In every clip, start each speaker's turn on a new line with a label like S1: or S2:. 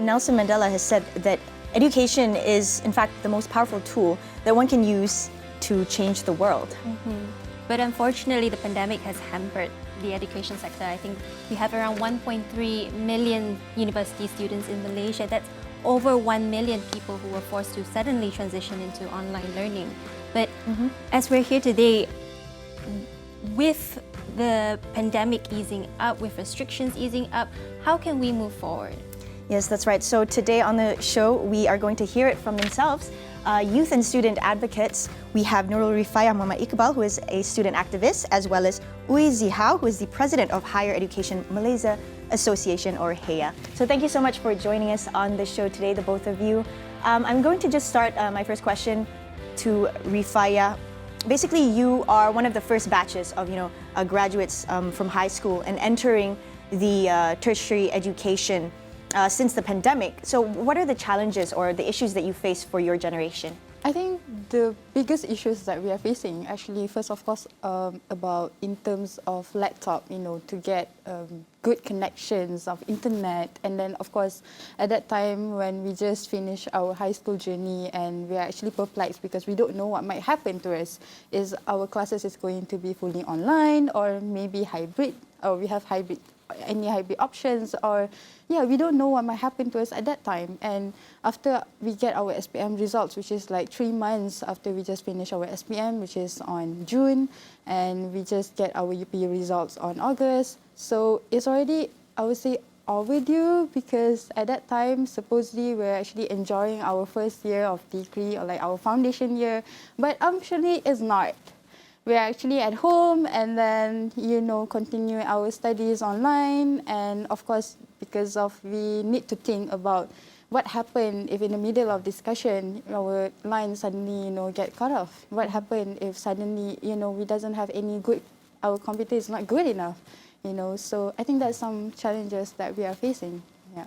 S1: Nelson Mandela has said that education is, in fact, the most powerful tool that one can use to change the world.
S2: But unfortunately, the pandemic has hampered the education sector. I think we have around 1.3 million university students in Malaysia. That's over 1 million people who were forced to suddenly transition into online learning. But as we're here today, with the pandemic easing up, with restrictions easing up, how can we move forward?
S1: Yes, that's right. So today on the show, we are going to hear it from themselves. Youth and student advocates. We have Nurul Rifayah Muhammad Iqbal, who is a student activist, as well as Howe, who is the president of Higher Education Malaysia Association, or HEA. So thank you so much for joining us on the show today, the both of you. I'm going to just start my first question to Rifayah. Basically, you are one of the first batches of graduates from high school and entering the tertiary education since the pandemic. So what are the challenges or the issues that you face for your generation?
S3: I think the biggest issues that we are facing, actually, first of course, about in terms of laptop, to get good connections of internet. And then, of course, at that time when we just finished our high school journey and we are actually perplexed because we don't know what might happen to us. Is our classes is going to be fully online or maybe hybrid, or we have any hybrid options, or we don't know what might happen to us at that time. And after we get our SPM results, which is like 3 months after we just finished our SPM, which is on June, and we just get our UP results on August. So it's already, I would say, overdue, because at that time, supposedly we're actually enjoying our first year of degree, or like our foundation year, but actually it's not. We're actually at home and then, continue our studies online. And of course, because we need to think about what happened if in the middle of discussion, our line suddenly, get cut off. What happened if suddenly, we doesn't have any good, our computer is not good enough, So I think that's some challenges that we are facing. Yeah.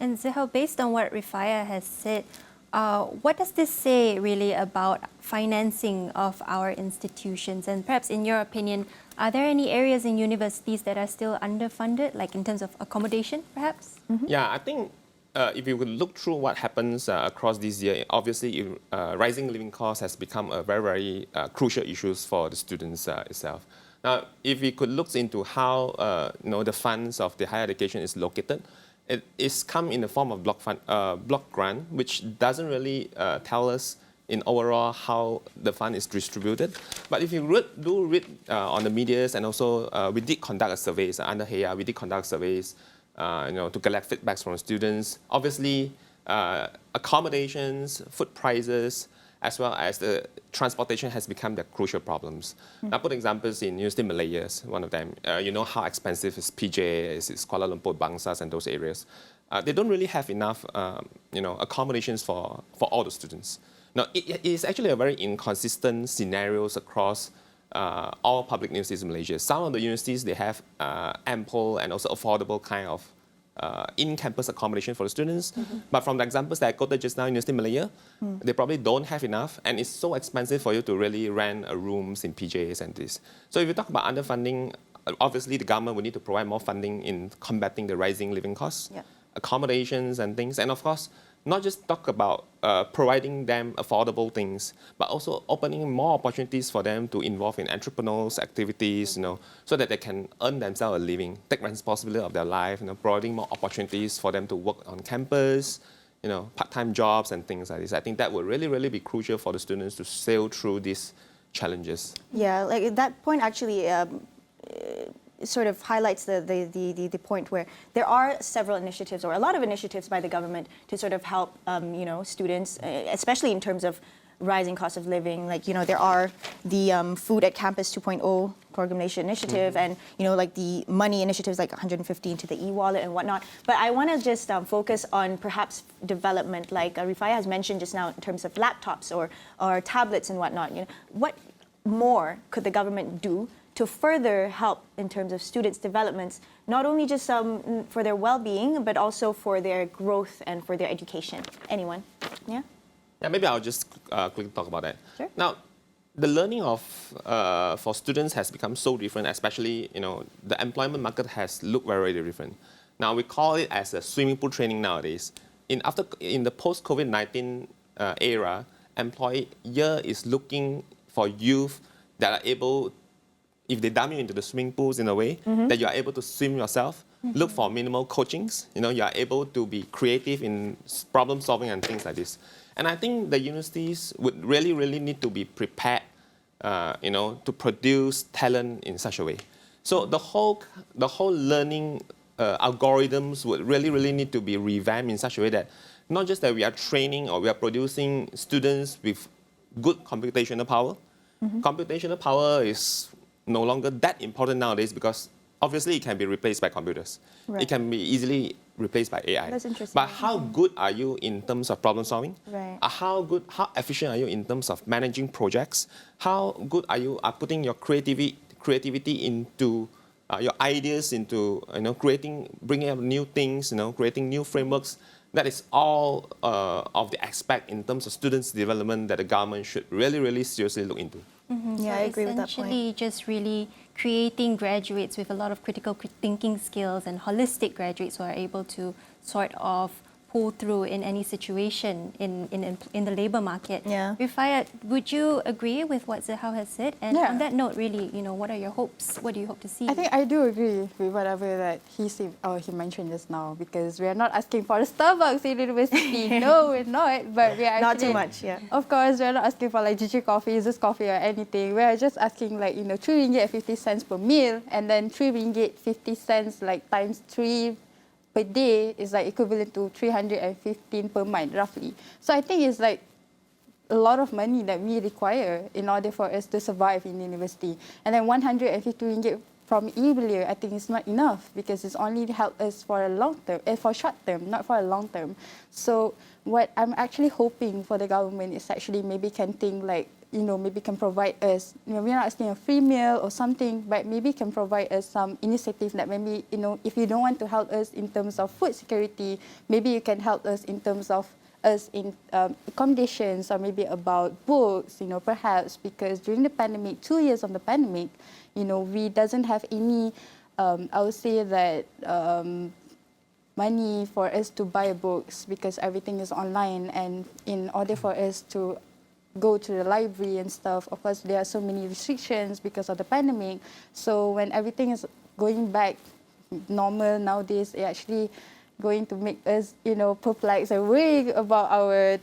S2: And Zahel, based on what Rifayah has said, what does this say really about financing of our institutions? And perhaps in your opinion, are there any areas in universities that are still underfunded, like in terms of accommodation, perhaps?
S4: Yeah, I think if you would look through what happens across this year, obviously rising living costs has become a very, very crucial issue for the students itself. Now, if we could look into how the funds of the higher education is located, it is come in the form of block grant, which doesn't really tell us in overall how the fund is distributed. But if you read on the medias, and also we did conduct surveys under HEA, we did conduct surveys to collect feedbacks from students. Obviously, accommodations, food prices, as well as the transportation has become the crucial problems. Now, put examples in University of Malaysia, one of them. You know how expensive is PJ, is Kuala Lumpur, Bangsas, and those areas. They don't really have enough, accommodations for all the students. Now, it is actually a very inconsistent scenarios across all public universities in Malaysia. Some of the universities, they have ample and also affordable kind of in-campus accommodation for the students. But from the examples that I quoted just now, University of Malaysia, they probably don't have enough, and it's so expensive for you to really rent rooms in PJs and this. So if you talk about underfunding, obviously the government will need to provide more funding in combating the rising living costs, accommodations and things, and of course, not just talk about providing them affordable things, but also opening more opportunities for them to involve in entrepreneurial activities, so that they can earn themselves a living, take responsibility of their life, providing more opportunities for them to work on campus, part-time jobs and things like this. I think that would really, really be crucial for the students to sail through these challenges.
S1: Yeah, like that point actually sort of highlights the point where there are several initiatives, or a lot of initiatives by the government to sort of help students, especially in terms of rising cost of living. Like there are the Food at Campus 2.0 Program Malaysia initiative, and like the money initiatives like 115 to the e-wallet and whatnot. But I want to just focus on perhaps development, like Rifayah has mentioned just now, in terms of laptops or tablets and whatnot. What more could the government do to further help in terms of students' developments, not only just for their well-being, but also for their growth and for their education? Anyone? Yeah,
S4: maybe I'll just quickly talk about that.
S1: Sure.
S4: Now, the learning for students has become so different, especially, the employment market has looked very, very different. Now we call it as a swimming pool training nowadays. In the post-COVID-19 era, employer is looking for youth that are able, if they dump you into the swimming pools in a way, that you are able to swim yourself. Look for minimal coachings. You are able to be creative in problem solving and things like this. And I think the universities would really, really need to be prepared, to produce talent in such a way. So the whole learning algorithms would really, really need to be revamped in such a way that not just that we are training or we are producing students with good computational power. Computational power is no longer that important nowadays because obviously it can be replaced by computers.
S1: Right.
S4: It can be easily replaced by AI.
S1: That's interesting.
S4: But how good are you in terms of problem solving?
S1: Right.
S4: How efficient are you in terms of managing projects? How good are you at putting your creativity into your ideas into bringing up new things, creating new frameworks? That is all of the aspect in terms of students' development that the government should really, really seriously look into.
S1: Yeah, I agree with that point.
S2: Essentially, just really creating graduates with a lot of critical thinking skills and holistic graduates who are able to sort of pull through in any situation in the labour market.
S1: Yeah.
S2: Rifayah, would you agree with what Howe has said? And
S3: Yeah.
S2: on that note, really, what are your hopes? What do you hope to see?
S3: I think I do agree with whatever that he mentioned just now, because we are not asking for a Starbucks in university. No, we're not. But we are
S1: Not too
S3: actually,
S1: much, yeah.
S3: Of course, we're not asking for like GG coffee, Zeus coffee or anything. We are just asking like, 3 ringgit 50 cents per meal, and then 3 ringgit 50 cents like times 3 per day is like equivalent to 315 per month, roughly. So I think it's like a lot of money that we require in order for us to survive in university. And then 150 ringgit from e-belia, I think it's not enough because it's only helped us for a long term, for short term, not for a long term. So what I'm actually hoping for the government is actually maybe can think like, maybe can provide us, we're not asking a free meal or something, but maybe can provide us some initiative that maybe, if you don't want to help us in terms of food security, maybe you can help us in terms of us in accommodations or maybe about books, perhaps, because during the pandemic, 2 years of the pandemic, we doesn't have any, I would say that, money for us to buy books because everything is online, and in order for us to go to the library and stuff, of course, there are so many restrictions because of the pandemic. So when everything is going back normal nowadays, it actually going to make us, perplexed and worried about our,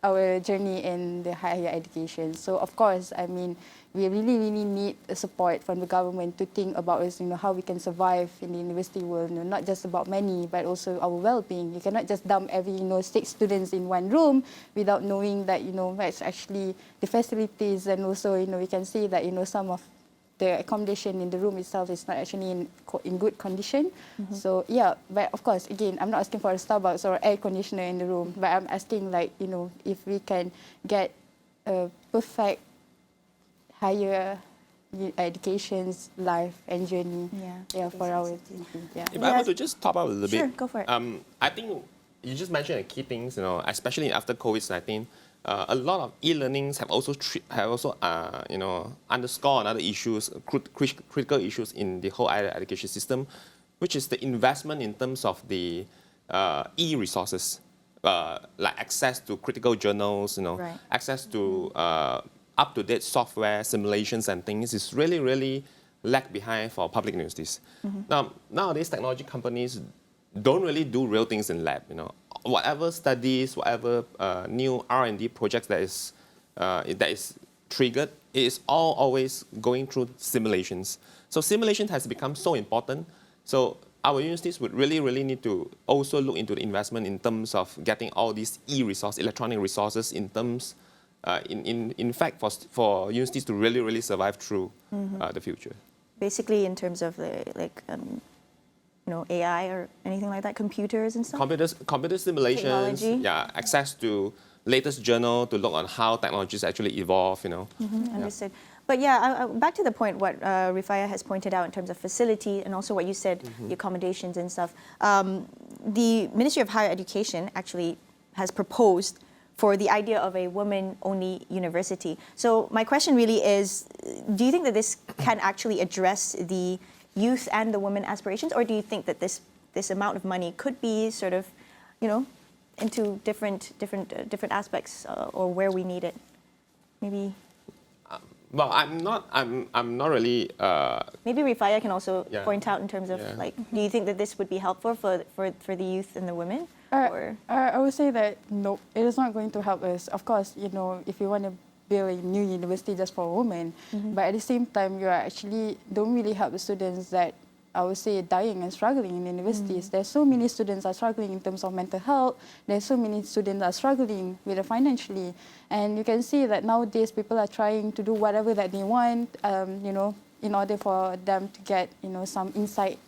S3: our journey in the higher education. So of course, I mean, we really, really need support from the government to think about us, how we can survive in the university world, not just about money, but also our well-being. You cannot just dump every, 6 students in one room without knowing that, what's actually the facilities, and also, we can see that, some of the accommodation in the room itself is not actually in good condition. So yeah, but of course, again, I'm not asking for a Starbucks or air conditioner in the room, but I'm asking like, if we can get a perfect higher education's life and journey for our
S4: If I were to just top up a little
S1: Sure,
S4: bit,
S1: go for it.
S4: I think you just mentioned the key things, especially after COVID-19. A lot of e-learnings have also underscored another issues, critical issues in the whole higher education system, which is the investment in terms of the e-resources, like access to critical journals,
S1: Right.
S4: access to up-to-date software, simulations and things is really, really lag behind for public universities. Now, nowadays, technology companies don't really do real things in lab, Whatever studies, whatever new R&D projects that is triggered, it is all always going through simulations. So simulation has become so important. So our universities would really, really need to also look into the investment in terms of getting all these electronic resources in terms, in fact, for universities to really, really survive through the future.
S1: Basically, in terms of AI or anything like that, computers and stuff?
S4: Computer simulations,
S1: Technology.
S4: access to latest journal to look on how technologies actually evolve,
S1: Understood. But yeah, back to the point what Rifayah has pointed out in terms of facility and also what you said, the accommodations and stuff. The Ministry of Higher Education actually has proposed for the idea of a women-only university. So my question really is, do you think that this can actually address the youth and the women aspirations, or do you think that this this amount of money could be sort of, you know, into different aspects or where we need it. Maybe.
S4: Well, I'm not really.
S1: Maybe Rifayah can also
S4: Yeah.
S1: point out in terms of like, do you think that this would be helpful for the youth and the women? Or
S3: I would say that no, it is not going to help us. Of course, you know, if you want to build a new university just for women, but at the same time, you are actually don't really help the students that I would say dying and struggling in universities. There's so many students are struggling in terms of mental health. There's so many students are struggling with it financially, and you can see that nowadays people are trying to do whatever that they want, you know, in order for them to get, you know, some inside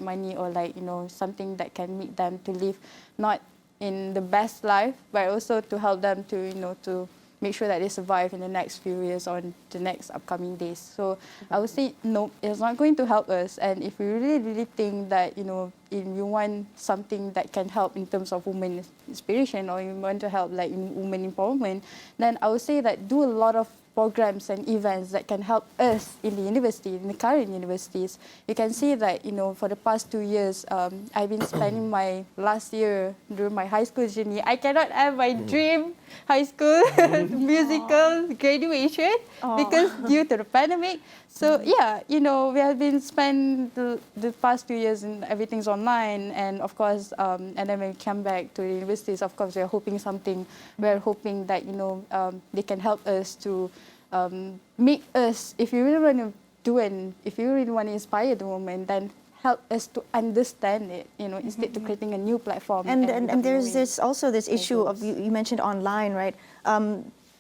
S3: money or like, you know, something that can make them to live not in the best life, but also to help them to, you know, to make sure that they survive in the next few years or the next upcoming days. So I would say no, it's not going to help us. And if we really think that, you know, if you want something that can help in terms of women inspiration or you want to help like in women empowerment, then I would say that do a lot of programs and events that can help us in the university, in the current universities. You can see that, you know, for the past 2 years, I've been spending my last year during my high school journey. I cannot have my dream high school musical graduation because due to the pandemic. So yeah, you know, we have been spend the past 2 years and everything's online, and of course, and then when we come back to the universities, of course, we're hoping something. We're hoping that, you know, they can help us to make us, if you really want to do and if you really want to inspire the women, then help us to understand it, you know, instead of creating a new platform.
S1: and there's this also this issue of you mentioned online, right?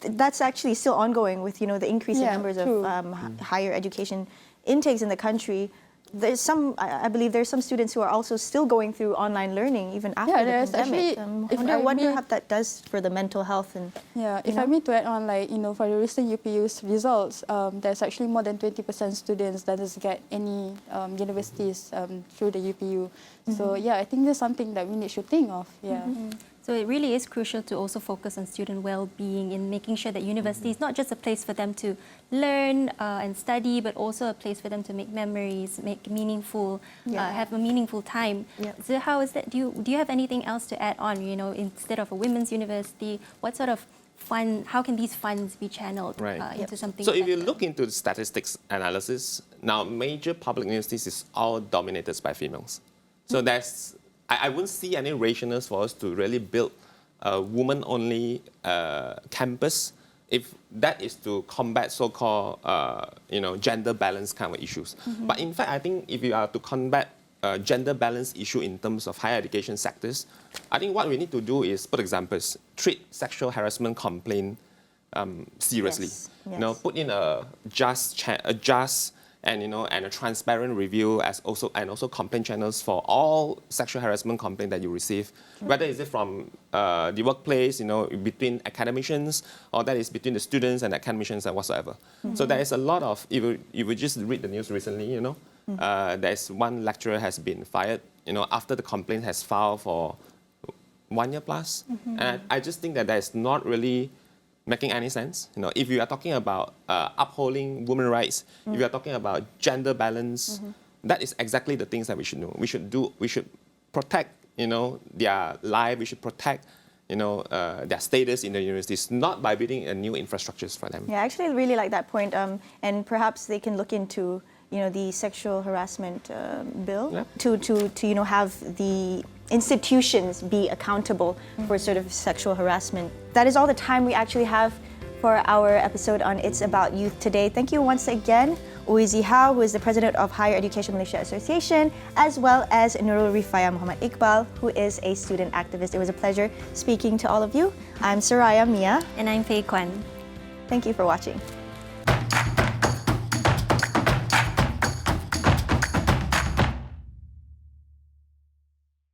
S1: That's actually still ongoing with, you know, the increasing numbers
S3: true.
S1: of higher education intakes in the country. There's some, I believe there's some students who are also still going through online learning even after the
S3: there's
S1: pandemic.
S3: actually,
S1: I wonder what that does for the mental health and.
S3: Yeah, if I mean to add on, like, you know, for the recent UPU's results, there's actually more than 20% students that doesn't get any universities through the UPU. So yeah, I think that's something that we need to think of. Yeah.
S2: So it really is crucial to also focus on student well-being in making sure that university is not just a place for them to learn and study, but also a place for them to make memories, make meaningful, have a meaningful time. So how is that? Do you have anything else to add on? You know, instead of a women's university, what sort of how can these funds be channeled into something?
S4: So if you
S2: better?
S4: look into the statistics analysis, now major public universities is all dominated by females. So that's, I wouldn't see any rationales for us to really build a woman-only campus if that is to combat so-called, you know, gender balance kind of issues. But in fact, I think if you are to combat gender balance issue in terms of higher education sectors, I think what we need to do is, for example, treat sexual harassment complaint seriously. You know, put in a just and, you know, and a transparent review and also complaint channels for all sexual harassment complaint that you receive, whether is it from the workplace, you know, between academicians, or that is between the students and academicians and whatsoever. So there is a lot of, if you just read the news recently, you know, there's one lecturer has been fired, you know, after the complaint has filed for 1 year plus. And I just think that that's not really making any sense. You know, if you are talking about upholding women's rights, if you are talking about gender balance, that is exactly the things that we should do. We should protect, you know, their life. We should protect, you know, their status in the universities, not by building a new infrastructures for them.
S1: Yeah, I actually really like that point. And perhaps they can look into, you know, the sexual harassment bill to you know, have the institutions be accountable for sort of sexual harassment. That is all the time we actually have for our episode on It's About Youth today. Thank you once again, Howe, who is the president of Higher Education Malaysia Association, as well as Nurul Rifayah Muhammad Iqbal, who is a student activist. It was a pleasure speaking to all of you. I'm Soraya Mia.
S2: And I'm Fei Kwan.
S1: Thank you for watching.